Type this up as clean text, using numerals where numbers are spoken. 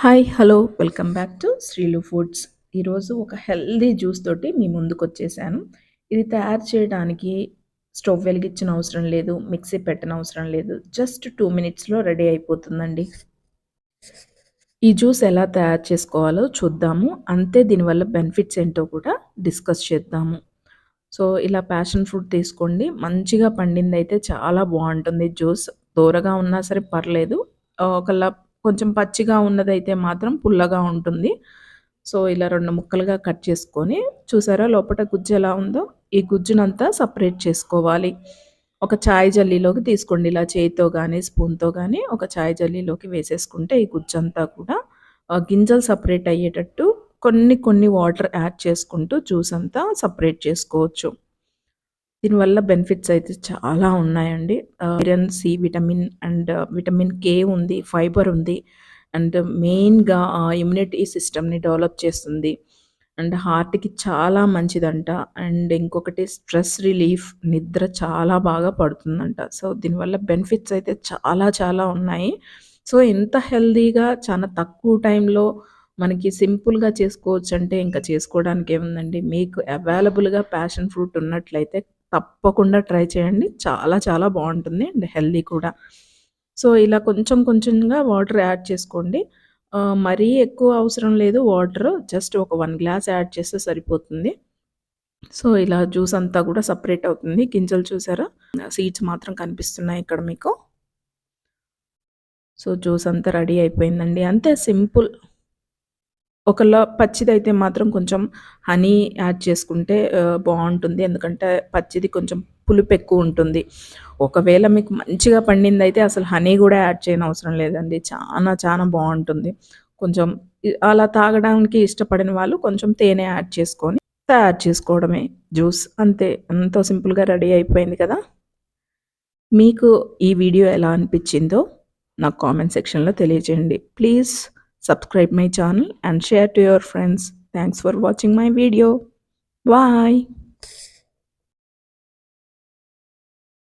Hi! Hello! Welcome back to Srilu foods. ఈరోజు ఒక healthy juice తోటి మీ ముందుకొచ్చేసాను. ఇది తయారు చేయడానికి స్టవ్ వెలిగించనవసరం లేదు. మిక్సీ పెట్టనవసరం లేదు. జస్ట్ 2 మినిట్స్‌లో రెడీ అయిపోతుందండి. ఈ జ్యూస్ ఎలా తయారు చేసుకోవాలో చూద్దాము. అంతే దీనివల్ల బెనిఫిట్స్ ఏంటో కూడా డిస్కస్ చేద్దాము. సో, ఇలా ప్యాషన్ ఫ్రూట్ తీసుకోండి. మంచిగా పండిందైతే చాలా బావుంటుంది జ్యూస్. దూరగా ఉన్నా సరే పర్లేదు. ఒకళ కొంచెం పచ్చిగా ఉన్నదైతే మాత్రం పుల్లగా ఉంటుంది. సో, ఇలా 2 ముక్కలుగా కట్ చేసుకొని చూసారా లోపట గుజ్జు ఎలా ఉందో? ఈ గుజ్జునంతా సెపరేట్ చేసుకోవాలి. ఒక చాయ్ జల్లీలోకి తీసుకోండి. ఇలా చేయితో గానీ, స్పూన్‌తో గానీ ఒక చాయ్ జల్లీలోకి వేసేసుకుంటే ఈ గుజ్జంతా కూడా గింజలు సెపరేట్ అయ్యేటట్టు కొన్ని కొన్ని వాటర్ యాడ్ చేసుకుంటూ జ్యూస్ అంతా సెపరేట్ చేసుకోవచ్చు. దీనివల్ల బెనిఫిట్స్ అయితే చాలా ఉన్నాయండి. Iron, C vitamin and vitamin K ఉంది, ఫైబర్ ఉంది. అండ్ మెయిన్‌గా ఇమ్యూనిటీ సిస్టమ్‌ని డెవలప్ చేస్తుంది. అండ్ హార్ట్‌కి చాలా మంచిదంట. అండ్ ఇంకొకటి స్ట్రెస్ రిలీఫ్, నిద్ర చాలా బాగా పడుతుందంట. సో, దీనివల్ల బెనిఫిట్స్ అయితే చాలా చాలా ఉన్నాయి. సో, ఇంత హెల్తీగా చాలా తక్కువ టైంలో మనకి సింపుల్‌గా చేసుకోవచ్చంటే ఇంక చేసుకోవడానికేముందండి. మీకు అవైలబుల్‌గా ప్యాషన్ ఫ్రూట్ ఉన్నట్లయితే తప్పకుండా ట్రై చేయండి. చాలా చాలా బావుంటుంది అండ్ హెల్తీ కూడా. సో, ఇలా కొంచెం కొంచెంగా వాటర్ యాడ్ చేసుకోండి. మరీ ఎక్కువ అవసరం లేదు వాటర్. జస్ట్ ఒక 1 గ్లాస్ యాడ్ చేస్తే సరిపోతుంది. సో, ఇలా జ్యూస్ అంతా కూడా సెపరేట్ అవుతుంది. గింజలు చూసారా? సీడ్స్ మాత్రం కనిపిస్తున్నాయి ఇక్కడ మీకు. సో, జ్యూస్ అంతా రెడీ అయిపోయిందండి. అంతే సింపుల్. ఒకళ్ళ పచ్చిదైతే మాత్రం కొంచెం హనీ యాడ్ చేసుకుంటే బావుంటుంది. ఎందుకంటే పచ్చిది కొంచెం పులుపెక్కువుంటుంది. ఒకవేళ మీకు మంచిగా పండిందయితే అసలు హనీ గూడా యాడ్ చేయనవసరం లేదండి. చానా చానా బావుంటుంది. కొంచెం అలా తాగడానికి ఇష్టపడని వాళ్ళు కొంచెం తేనె యాడ్ చేసుకొని తయారు చేసుకోవడమే జ్యూస్. అంతే. ఎంతో సింపుల్‌గా రెడీ అయిపోయింది కదా! మీకు ఈ వీడియో ఎలా అనిపిచ్చిందో నాకు కామెంట్ సెక్షన్‌లో తెలియజేయండి. Please subscribe my channel and share to your friends. Thanks for watching my video. Bye.